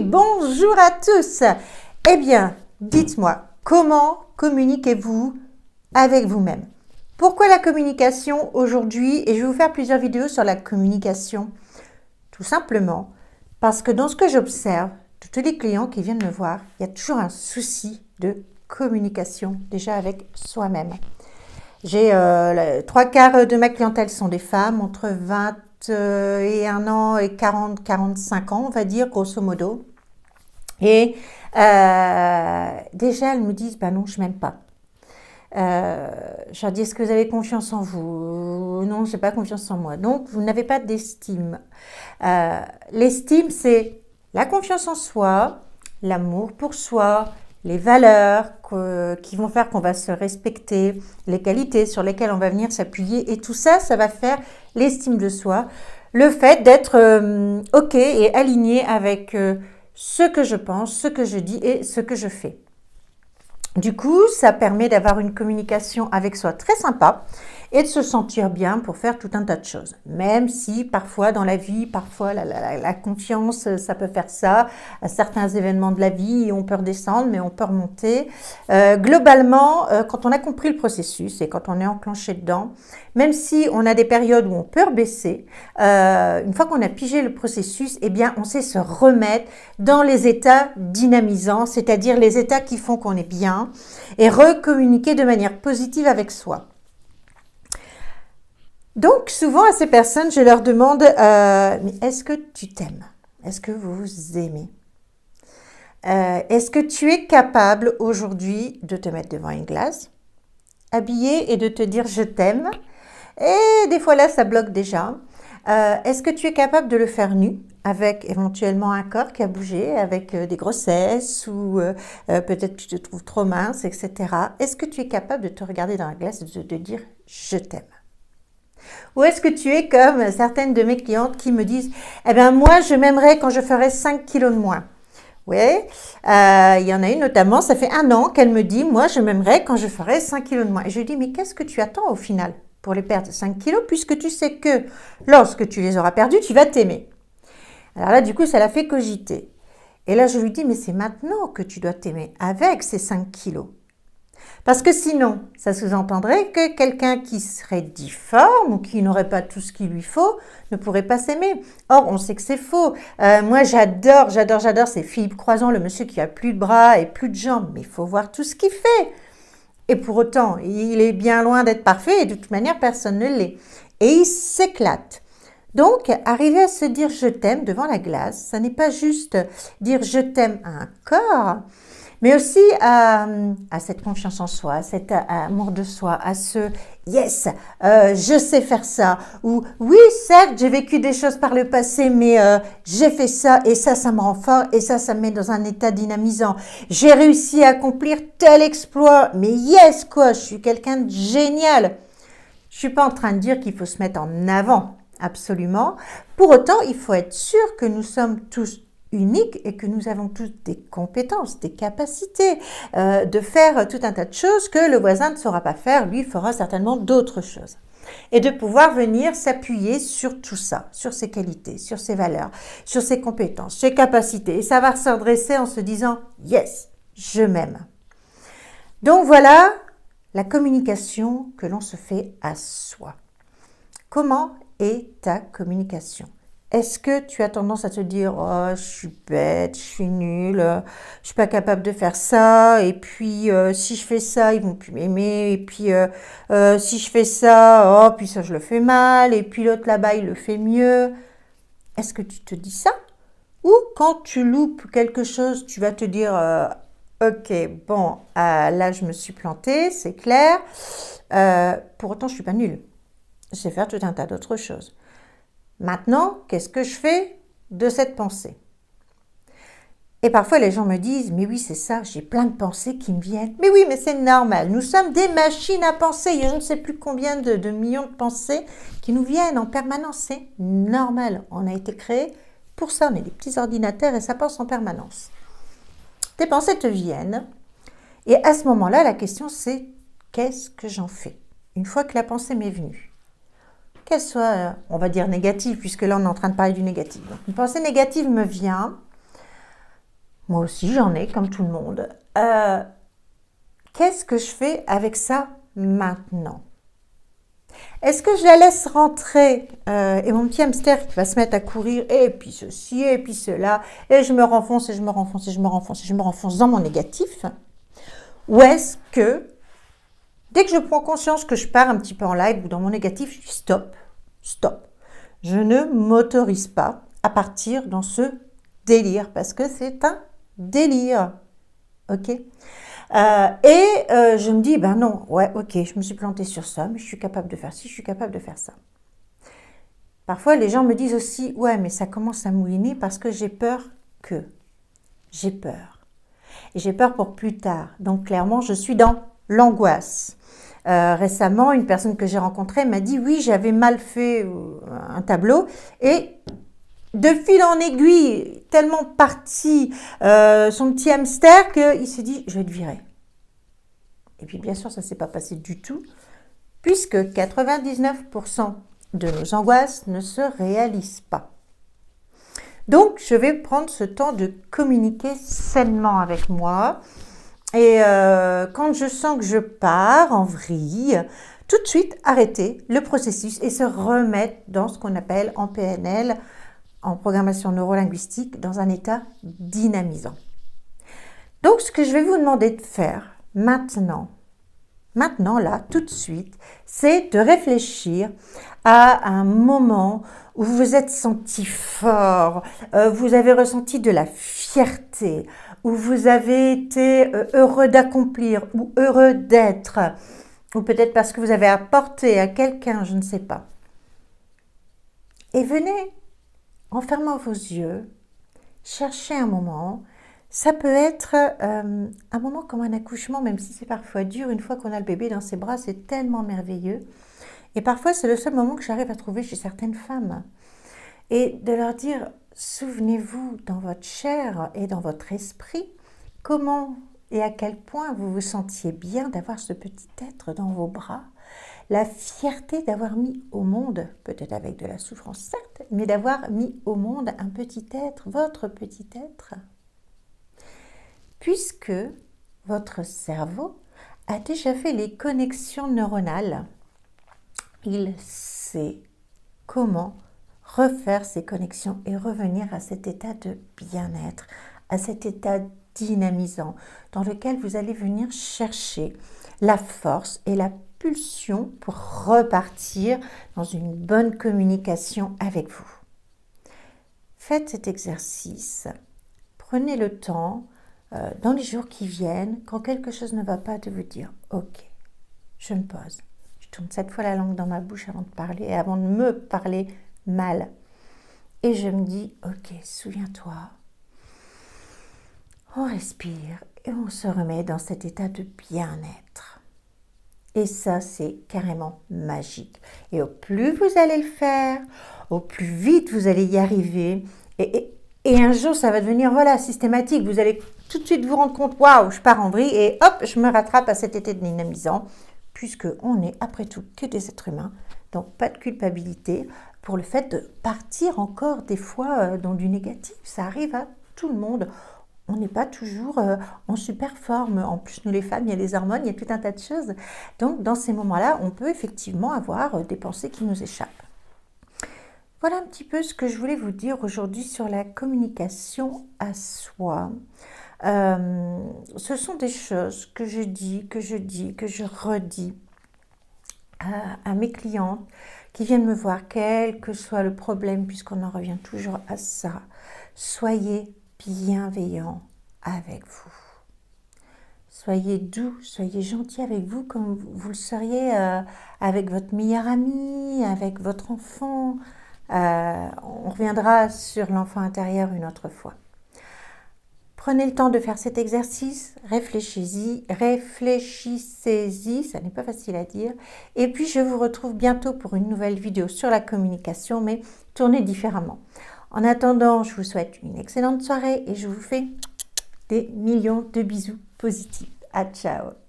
Bonjour à tous. Eh bien, dites-moi, comment communiquez-vous avec vous-même? Pourquoi la communication aujourd'hui? Et je vais vous faire plusieurs vidéos sur la communication. Tout simplement parce que dans ce que j'observe, de tous les clients qui viennent me voir, il y a toujours un souci de communication, déjà avec soi-même. J'ai 3/4 de ma clientèle sont des femmes entre 21 ans et 40-45 ans, on va dire, grosso modo. Et déjà, elles me disent, bah non, je m'aime pas. Je leur dis, est-ce que vous avez confiance en vous? Non, je n'ai pas confiance en moi. Donc, vous n'avez pas d'estime. L'estime, c'est la confiance en soi, l'amour pour soi, les valeurs qui vont faire qu'on va se respecter, les qualités sur lesquelles on va venir s'appuyer. Et tout ça, ça va faire l'estime de soi. Le fait d'être OK et aligné avec ce que je pense, ce que je dis et ce que je fais. Du coup, ça permet d'avoir une communication avec soi très sympa et de se sentir bien pour faire tout un tas de choses. Même si parfois dans la vie, parfois la confiance, ça peut faire ça. À certains événements de la vie, on peut redescendre, mais on peut remonter. Globalement, quand on a compris le processus et quand on est enclenché dedans, même si on a des périodes où on peut rebaisser, une fois qu'on a pigé le processus, eh bien, on sait se remettre dans les états dynamisants, c'est-à-dire les états qui font qu'on est bien et recommuniquer de manière positive avec soi. Donc, souvent à ces personnes, je leur demande mais est-ce que tu t'aimes? Est-ce que vous vous aimez? Est-ce que tu es capable aujourd'hui de te mettre devant une glace, habillée et de te dire je t'aime? Et des fois là, ça bloque déjà. Est-ce que tu es capable de le faire nu, avec éventuellement un corps qui a bougé, avec des grossesses ou peut-être que tu te trouves trop mince, etc. Est-ce que tu es capable de te regarder dans la glace et de dire « je t'aime » ? Ou est-ce que tu es comme certaines de mes clientes qui me disent « eh bien moi je m'aimerais quand je ferai 5 kilos de moins ». Oui, il y en a une notamment, ça fait 1 an qu'elle me dit « moi je m'aimerais quand je ferai 5 kilos de moins ». Et je lui dis « mais qu'est-ce que tu attends au final pour les perdre 5 kilos puisque tu sais que lorsque tu les auras perdus, tu vas t'aimer ». Alors là, du coup, ça l'a fait cogiter. Et là, je lui dis, mais c'est maintenant que tu dois t'aimer avec ces 5 kilos. Parce que sinon, ça sous-entendrait que quelqu'un qui serait difforme ou qui n'aurait pas tout ce qu'il lui faut ne pourrait pas s'aimer. Or, on sait que c'est faux. Moi, j'adore ces Philippe Croizon, le monsieur qui a plus de bras et plus de jambes. Mais il faut voir tout ce qu'il fait. Et pour autant, il est bien loin d'être parfait et de toute manière, personne ne l'est. Et il s'éclate. Donc, arriver à se dire « je t'aime » devant la glace, ça n'est pas juste dire « je t'aime » à un corps, mais aussi à cette confiance en soi, à cet amour de soi, à ce « yes, je sais faire ça » ou « oui, certes, j'ai vécu des choses par le passé, mais j'ai fait ça et ça me rend fort et ça me met dans un état dynamisant. J'ai réussi à accomplir tel exploit, mais yes, quoi, je suis quelqu'un de génial. » Je ne suis pas en train de dire qu'il faut se mettre en avant. Absolument. Pour autant, il faut être sûr que nous sommes tous uniques et que nous avons tous des compétences, des capacités de faire tout un tas de choses que le voisin ne saura pas faire, lui fera certainement d'autres choses. Et de pouvoir venir s'appuyer sur tout ça, sur ses qualités, sur ses valeurs, sur ses compétences, ses capacités. Et ça va se redresser en se disant « yes, je m'aime ». Donc voilà la communication que l'on se fait à soi. Comment est ta communication? Est-ce que tu as tendance à te dire « oh, je suis bête, je suis nulle, je suis pas capable de faire ça, et puis si je fais ça, ils vont plus m'aimer, et puis si je fais ça, oh, puis ça je le fais mal, et puis l'autre là-bas il le fait mieux ». Est-ce que tu te dis ça? Ou quand tu loupes quelque chose, tu vas te dire « ok, bon, là je me suis plantée, c'est clair, pour autant je suis pas nulle ». Je sais faire tout un tas d'autres choses. Maintenant, qu'est-ce que je fais de cette pensée? Et parfois, les gens me disent, mais oui, c'est ça, j'ai plein de pensées qui me viennent. Mais oui, mais c'est normal. Nous sommes des machines à penser. Il y a je ne sais plus combien de millions de pensées qui nous viennent en permanence. C'est normal. On a été créés pour ça. On est des petits ordinateurs et ça pense en permanence. Tes pensées te viennent. Et à ce moment-là, la question, c'est qu'est-ce que j'en fais? Une fois que la pensée m'est venue. Qu'elle soit, on va dire négative, puisque là on est en train de parler du négatif. Donc, une pensée négative me vient, Moi aussi, j'en ai, comme tout le monde. Qu'est-ce que je fais avec ça maintenant? Est-ce que je la laisse rentrer et mon petit hamster qui va se mettre à courir et puis ceci et puis cela et je me renfonce et je me renfonce et je me renfonce et je me renfonce dans mon négatif? Ou est-ce que dès que je prends conscience que je pars un petit peu en live ou dans mon négatif, je dis stop, stop. Je ne m'autorise pas à partir dans ce délire parce que c'est un délire. Ok? Je me dis, ben non, ouais, ok, je me suis plantée sur ça, mais je suis capable de faire ci, je suis capable de faire ça. Parfois, les gens me disent aussi, ouais, mais ça commence à mouiner parce que j'ai peur que. J'ai peur. Et j'ai peur pour plus tard. Donc, clairement, je suis dans l'angoisse. Récemment, une personne que j'ai rencontrée m'a dit, oui, j'avais mal fait un tableau et de fil en aiguille, tellement parti son petit hamster qu'il s'est dit, je vais te virer. Et puis bien sûr, ça ne s'est pas passé du tout, puisque 99% de nos angoisses ne se réalisent pas. Donc, je vais prendre ce temps de communiquer sainement avec moi. Et quand je sens que je pars en vrille, tout de suite arrêter le processus et se remettre dans ce qu'on appelle en PNL, en programmation neurolinguistique, dans un état dynamisant. Donc, ce que je vais vous demander de faire maintenant, là, tout de suite, c'est de réfléchir à un moment où vous vous êtes senti fort, vous avez ressenti de la fierté, où vous avez été heureux d'accomplir ou heureux d'être, ou peut-être parce que vous avez apporté à quelqu'un, je ne sais pas. Et venez, en fermant vos yeux, chercher un moment. Ça peut être un moment comme un accouchement, même si c'est parfois dur. Une fois qu'on a le bébé dans ses bras, c'est tellement merveilleux. Et parfois, c'est le seul moment que j'arrive à trouver chez certaines femmes. Et de leur dire, souvenez-vous dans votre chair et dans votre esprit, comment et à quel point vous vous sentiez bien d'avoir ce petit être dans vos bras. La fierté d'avoir mis au monde, peut-être avec de la souffrance certes, mais d'avoir mis au monde un petit être, votre petit être. Puisque votre cerveau a déjà fait les connexions neuronales, il sait comment refaire ces connexions et revenir à cet état de bien-être, à cet état dynamisant dans lequel vous allez venir chercher la force et la pulsion pour repartir dans une bonne communication avec vous. Faites cet exercice, prenez le temps dans les jours qui viennent, quand quelque chose ne va pas, de vous dire « Ok, je me pose, je tourne 7 fois la langue dans ma bouche avant de parler et avant de me parler mal. Et je me dis « Ok, souviens-toi, on respire et on se remet dans cet état de bien-être. » Et ça, c'est carrément magique. Et au plus vous allez le faire, au plus vite vous allez y arriver. Et un jour, ça va devenir systématique. Vous allez tout de suite vous rendre compte, waouh, je pars en vrille et hop, je me rattrape à cet état dynamisant, puisqu'on n'est après tout que des êtres humains. Donc, pas de culpabilité pour le fait de partir encore des fois dans du négatif. Ça arrive à tout le monde. On n'est pas toujours en super forme. En plus, nous les femmes, il y a les hormones, il y a tout un tas de choses. Donc, dans ces moments-là, on peut effectivement avoir des pensées qui nous échappent. Voilà un petit peu ce que je voulais vous dire aujourd'hui sur la communication à soi. Ce sont des choses que je dis, que je redis à mes clientes qui viennent me voir, quel que soit le problème, puisqu'on en revient toujours à ça. Soyez bienveillants avec vous. Soyez doux, soyez gentils avec vous comme vous le seriez avec votre meilleur ami, avec votre enfant. On reviendra sur l'enfant intérieur une autre fois. Prenez le temps de faire cet exercice, réfléchissez-y, ça n'est pas facile à dire. Et puis je vous retrouve bientôt pour une nouvelle vidéo sur la communication, mais tournée différemment. En attendant, je vous souhaite une excellente soirée et je vous fais des millions de bisous positifs. À ciao!